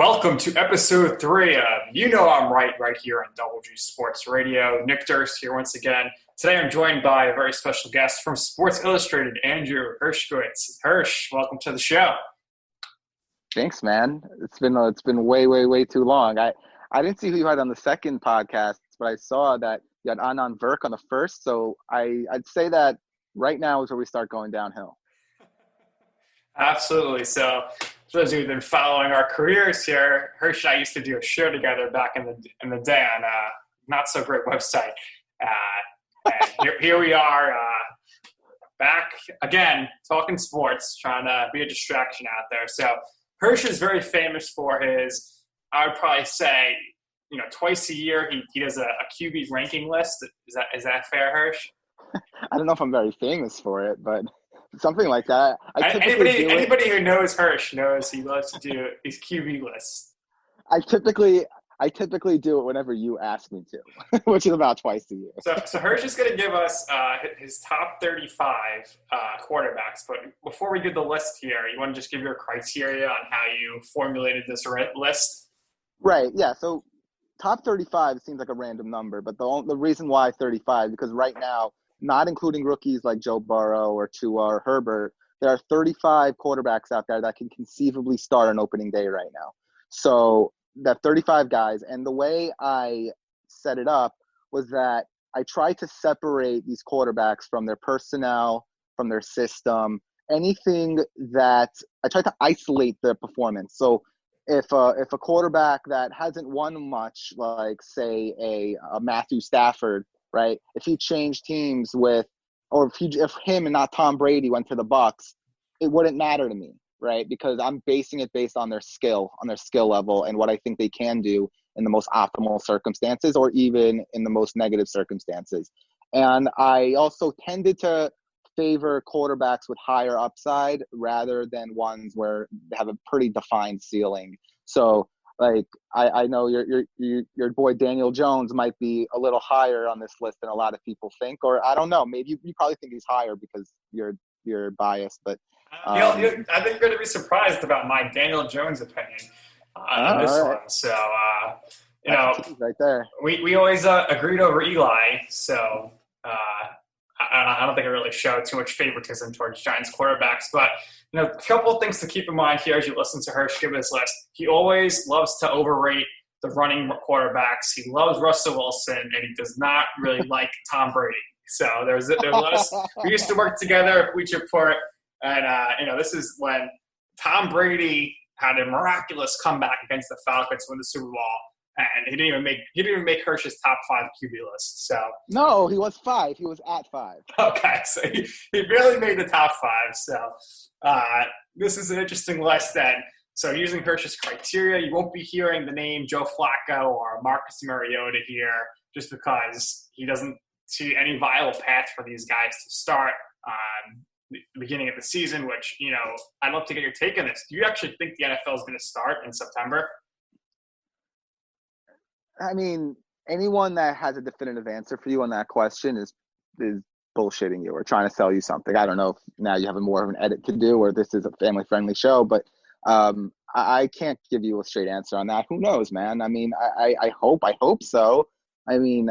Welcome to episode 3 of You Know I'm right here on Double G Sports Radio. Nick Durst here once again. Today I'm joined by a very special guest from Sports Illustrated, Andrew Hershkowitz. Hirsch, welcome to the show. Thanks, man. It's been way too long. I didn't see who you had on the second podcast, but I saw that you had Anand Verk on the first. So I'd say that right now is where we start going downhill. Absolutely. So for those of you who've been following our careers here, Hirsch and I used to do a show together back in the day on a not so great website. And here we are back again talking sports, trying to be a distraction out there. So Hirsch is very famous for his, I would probably say, twice a year he does a QB ranking list. Is that fair, Hirsch? I don't know if I'm very famous for it, but something like that. Anybody who knows Hirsch knows he loves to do his QB lists. I typically do it whenever you ask me to, which is about twice a year. So Hirsch is going to give us his top 35 quarterbacks. But before we do the list here, you want to just give your criteria on how you formulated this list? Right, yeah. So top 35 seems like a random number, but the reason why 35, because right now, not including rookies like Joe Burrow or Tua or Herbert, there are 35 quarterbacks out there that can conceivably start on opening day right now. So that 35 guys, and the way I set it up was that I tried to separate these quarterbacks from their personnel, from their system, anything that I tried to isolate their performance. So if a quarterback that hasn't won much, like say a Matthew Stafford, right? If he changed teams if him and not Tom Brady went to the Bucs, it wouldn't matter to me, right? Because I'm basing it based on their skill level and what I think they can do in the most optimal circumstances or even in the most negative circumstances. And I also tended to favor quarterbacks with higher upside rather than ones where they have a pretty defined ceiling. So like I know your boy Daniel Jones might be a little higher on this list than a lot of people think, or I don't know, maybe you probably think he's higher because you're biased, but I think you're going to be surprised about my Daniel Jones opinion on this right. one. So right there. We always agreed over Eli, so I don't think I really showed too much favoritism towards Giants quarterbacks, but a couple of things to keep in mind here as you listen to Hirsch give this list. He always loves to overrate the running quarterbacks. He loves Russell Wilson, and he does not really like Tom Brady. So there's a lot of we used to work together at Bleacher Report, and this is when Tom Brady had a miraculous comeback against the Falcons to win the Super Bowl. And he didn't even make Hirsch's top 5 QB list. So no, he was 5. He was at 5. Okay, so he barely made the top 5. So this is an interesting list then. So using Hirsch's criteria, you won't be hearing the name Joe Flacco or Marcus Mariota here just because he doesn't see any viable path for these guys to start the beginning of the season, which, I'd love to get your take on this. Do you actually think the NFL is going to start in September? I mean, anyone that has a definitive answer for you on that question is bullshitting you or trying to sell you something. I don't know if now you have more of an edit to do or this is a family-friendly show, but I can't give you a straight answer on that. Who knows, man? I mean, I hope so. I mean,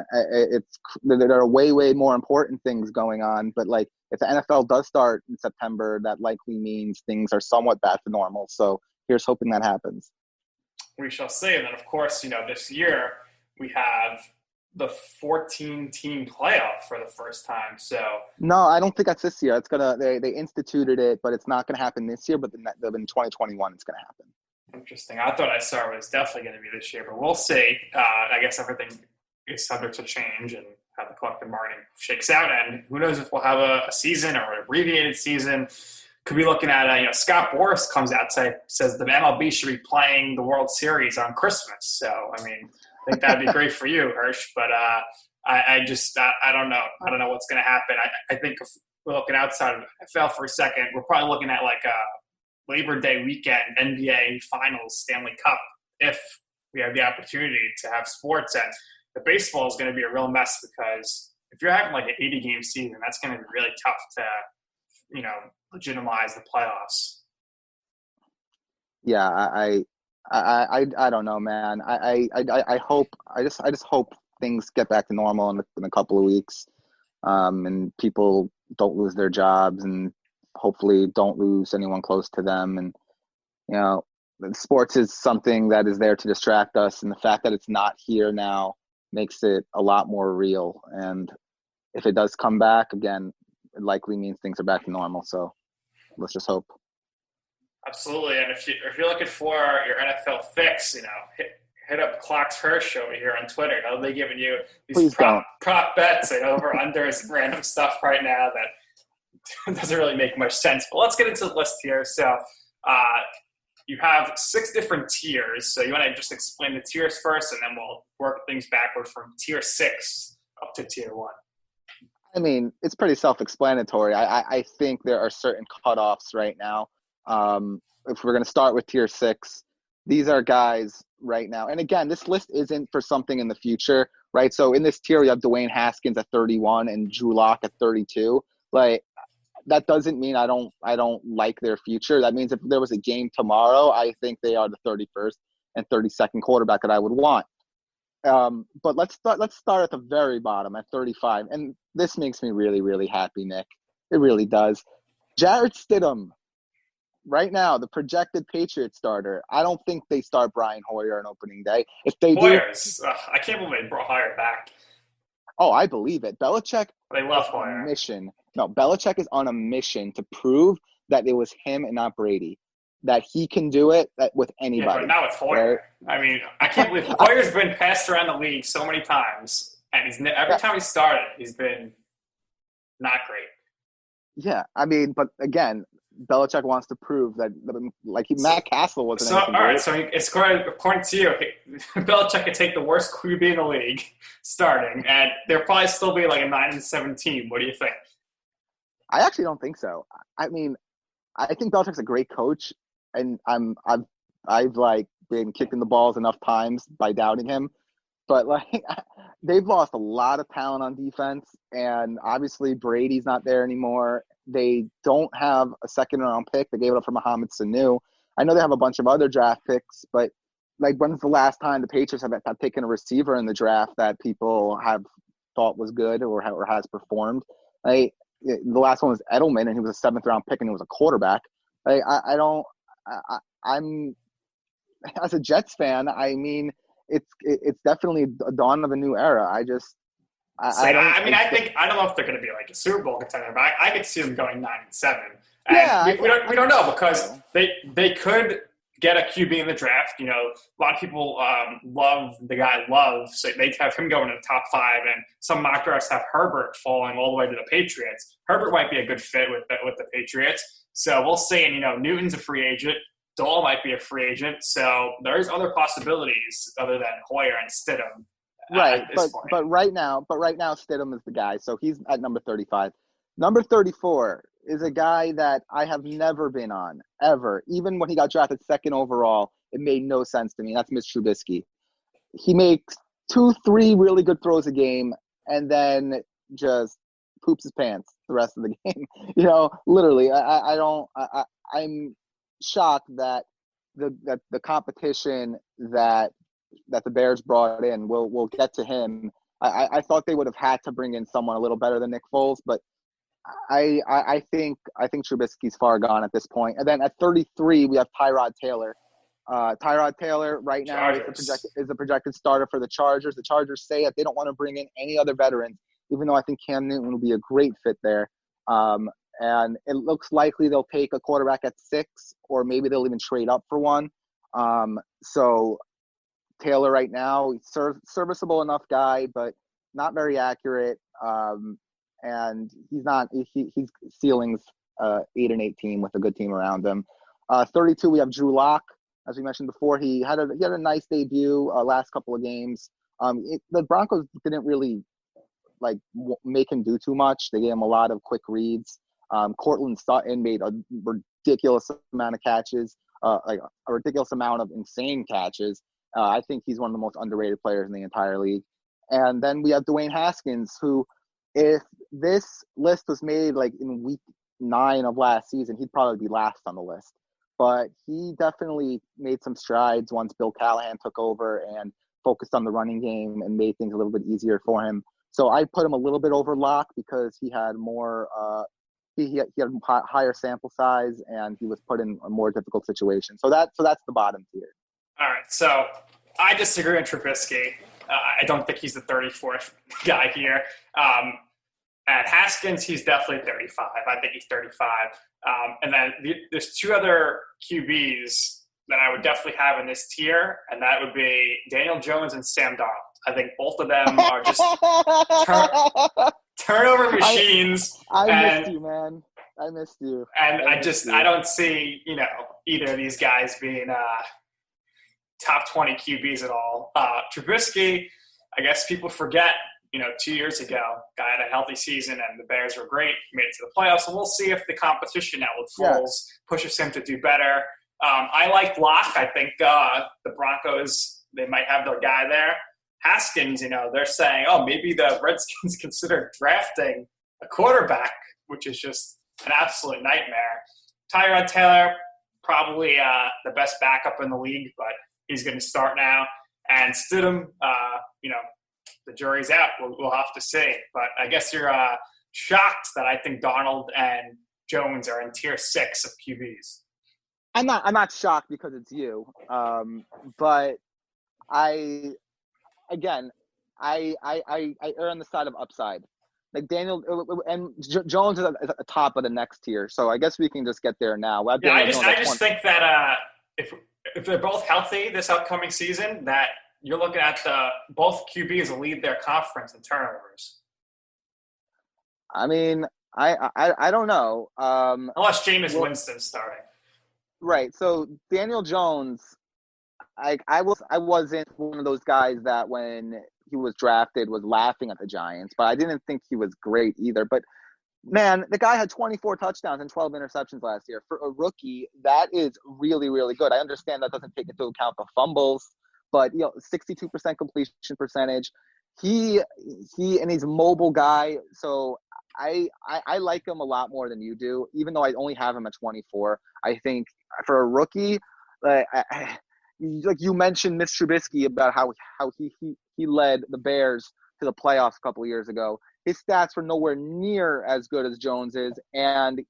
there are way more important things going on, but like if the NFL does start in September, that likely means things are somewhat back to normal. So here's hoping that happens. We shall see. And then, of course, this year we have the 14-team playoff for the first time. So no, I don't think that's this year. It's they instituted it, but it's not gonna happen this year. But in 2021, it's gonna happen. Interesting. I thought I saw it was definitely going to be this year, but we'll see. I guess everything is subject to change and how the collective bargaining shakes out. And who knows if we'll have a season or an abbreviated season. Could be looking at, Scott Boras comes out and says the MLB should be playing the World Series on Christmas. So, I mean, I think that'd be great for you, Hirsch. But I don't know. I don't know what's going to happen. I think if we're looking outside of NFL for a second, we're probably looking at like a Labor Day weekend NBA Finals Stanley Cup if we have the opportunity to have sports. And the baseball is going to be a real mess because if you're having like an 80-game season, that's going to be really tough to, legitimize the playoffs. Yeah, I don't know, man. I hope I just hope things get back to normal in a couple of weeks, and people don't lose their jobs, and hopefully don't lose anyone close to them. And you know, sports is something that is there to distract us, and the fact that it's not here now makes it a lot more real. And if it does come back again, it likely means things are back to normal. So let's just hope. Absolutely. And if you're looking for your NFL fix, hit up Clocks Hirsch over here on Twitter. They're giving you these Please don't. prop bets and over under some random stuff right now that doesn't really make much sense. But let's get into the list here. So you have 6 different tiers. So you want to just explain the tiers first, and then we'll work things backward from tier 6 up to tier 1. I mean, it's pretty self-explanatory. I think there are certain cutoffs right now. If we're going to start with tier 6, these are guys right now. And again, this list isn't for something in the future, right? So in this tier, we have Dwayne Haskins at 31 and Drew Lock at 32. Like, that doesn't mean I don't like their future. That means if there was a game tomorrow, I think they are the 31st and 32nd quarterback that I would want. But let's start at the very bottom at 35. And this makes me really, really happy, Nick. It really does. Jarrett Stidham, right now, the projected Patriots starter. I don't think they start Brian Hoyer on opening day. If they Hoyer's, I can't believe they brought Hoyer back. Oh, I believe it. Belichick They love is Hoyer. on a mission. No, Belichick is on a mission to prove that it was him and not Brady. That he can do it with anybody. Yeah, but not with Hoyer. Right? I mean, I can't believe Hoyer's been passed around the league so many times, and every time he started, he's been not great. Yeah, I mean, but again, Belichick wants to prove that, Matt Castle wasn't. So, all right, so it's according to you, Belichick could take the worst QB in the league starting, and there'll probably still be like a 9-7 team. What do you think? I actually don't think so. I mean, I think Belichick's a great coach, and I've been kicking the balls enough times by doubting him, but they've lost a lot of talent on defense, and obviously Brady's not there anymore. They don't have a second-round pick. They gave it up for Mohamed Sanu. I know they have a bunch of other draft picks, but when's the last time the Patriots have taken a receiver in the draft that people have thought was good or has performed? The last one was Edelman, and he was a 7th-round pick, and he was a quarterback. I'm as a Jets fan. I mean, it's definitely a dawn of a new era. I don't know if they're going to be like a Super Bowl contender, but I could see them going 9-7. And yeah, we don't know because they could get a QB in the draft. A lot of people love the guy Love, so they have him going in the top 5, and some mock drafts have Herbert falling all the way to the Patriots. Herbert might be a good fit with the Patriots, so we'll see. And Newton's a free agent. Dahl might be a free agent, so there's other possibilities other than Hoyer and Stidham. Right, but right now Stidham is the guy, so he's at number 35. Number 34 is a guy that I have never been on, ever. Even when he got drafted 2nd overall, it made no sense to me. That's Mitch Trubisky. He makes 2-3 really good throws a game, and then just poops his pants the rest of the game. Literally, I'm shocked that the competition that the Bears brought in, we'll get to him. I thought they would have had to bring in someone a little better than Nick Foles, but I think Trubisky's far gone at this point. And then at 33, we have Tyrod Taylor. Tyrod Taylor right now is the projected starter for the Chargers. The Chargers say that they don't want to bring in any other veterans, even though I think Cam Newton will be a great fit there. And it looks likely they'll take a quarterback at 6, or maybe they'll even trade up for one. So Taylor right now, he's serviceable enough guy, but not very accurate. And he's ceilings 8-8 team with a good team around him. 32, we have Drew Lock. As we mentioned before, he had a nice debut last couple of games. The Broncos didn't really make him do too much. They gave him a lot of quick reads. Cortland Sutton made a ridiculous amount of catches, a ridiculous amount of insane catches. I think he's one of the most underrated players in the entire league. And then we have Dwayne Haskins, who, if this list was made in week 9 of last season, he'd probably be last on the list. but he definitely made some strides once Bill Callahan took over and focused on the running game and made things a little bit easier for him. So I put him a little bit over Locke because he had more he had higher sample size and he was put in a more difficult situation. So that's the bottom tier. All right, so I disagree on Trubisky. I don't think he's the 34th guy here. At Haskins, he's definitely 35. I think he's 35. And then there's two other QBs that I would definitely have in this tier, and that would be Daniel Jones and Sam Darnold. I think both of them are just turnover machines. I missed you, man. I missed you. And I don't see, either of these guys being top 20 QBs at all. Trubisky, I guess people forget, 2 years ago, guy had a healthy season and the Bears were great, made it to the playoffs. And we'll see if the competition now with Foles pushes him to do better. I like Locke. I think the Broncos, they might have their guy there. Haskins, they're saying, maybe the Redskins consider drafting a quarterback, which is just an absolute nightmare. Tyrod Taylor, probably the best backup in the league, but he's going to start now. And Stidham, the jury's out. We'll have to see. But I guess you're shocked that I think Darnold and Jones are in tier 6 of QBs. I'm not shocked because it's you. But I err on the side of upside. Like Daniel and Jones is at the top of the next tier. So I guess we can just get there now. I just think that if they're both healthy this upcoming season, that you're looking at both QBs lead their conference in turnovers. I mean, I don't know. Unless Jameis Winston's starting. Right. So Daniel Jones, I wasn't one of those guys that when he was drafted was laughing at the Giants, but I didn't think he was great either. But man, the guy had 24 touchdowns and 12 interceptions last year. For a rookie, that is really, really good. I understand that doesn't take into account the fumbles, but 62% completion percentage. He's a mobile guy, so I like him a lot more than you do, even though I only have him at 24. I think for a rookie, like you mentioned Mitch Trubisky about how he led the Bears to the playoffs a couple of years ago. His stats were nowhere near as good as Jones's, and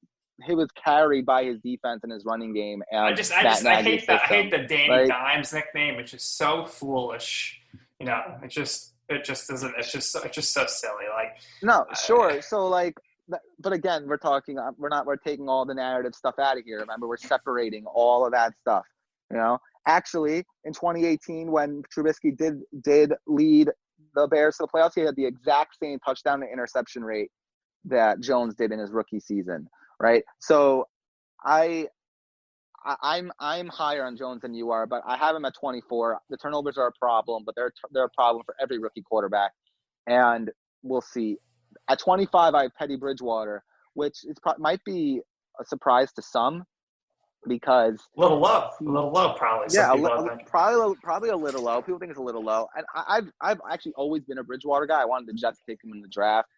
he was carried by his defense and his running game. And I hate the Danny Dimes nickname. It's just so foolish. It's just so silly. Sure. So but again, we're taking all the narrative stuff out of here. Remember, we're separating all of that stuff. Actually, in 2018, when Trubisky did lead the Bears to the playoffs, he had the exact same touchdown to interception rate that Jones did in his rookie season, right? So I'm higher on Jones than you are, but I have him at 24. The turnovers are a problem, but they're a problem for every rookie quarterback, and we'll see. At 25, I have Teddy Bridgewater, which might be a surprise to some. Because a little low, probably. Probably a little low. People think it's a little low, and I've actually always been a Bridgewater guy. I wanted the Jets to take him in the draft.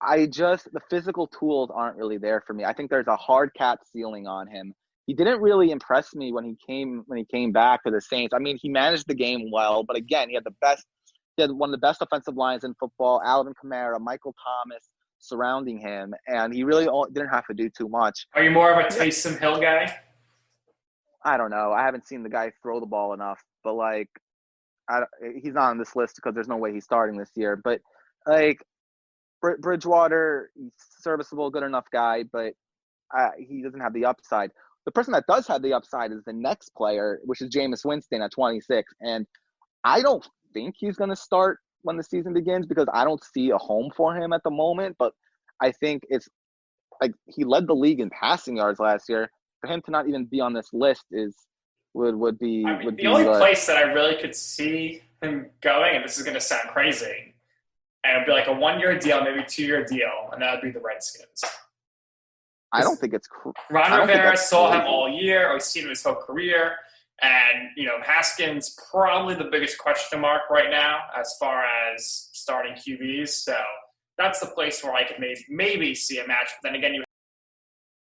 The physical tools aren't really there for me. I think there's a hard cap ceiling on him. He didn't really impress me when he came back to the Saints. I mean, he managed the game well, but again, he had one of the best offensive lines in football. Alvin Kamara, Michael Thomas surrounding him, and he really didn't have to do too much. Are you more of a Taysom Hill guy? I don't know. I haven't seen the guy throw the ball enough, but he's not on this list because there's no way he's starting this year. But Bridgewater, he's serviceable, good enough guy, but he doesn't have the upside. The person that does have the upside is the next player, which is Jameis Winston at 26. And I don't think he's going to start when the season begins because I don't see a home for him at the moment. But I think it's he led the league in passing yards last year. For him to not even be on this list would be. The only place that I really could see him going, and this is going to sound crazy, and it'd be like a 1-year deal, maybe 2-year deal, and that would be the Redskins. I don't think it's. Ron Rivera saw him all year, or he's seen him his whole career, and Haskins probably the biggest question mark right now as far as starting QBs. So that's the place where I could maybe see a match. But then again, you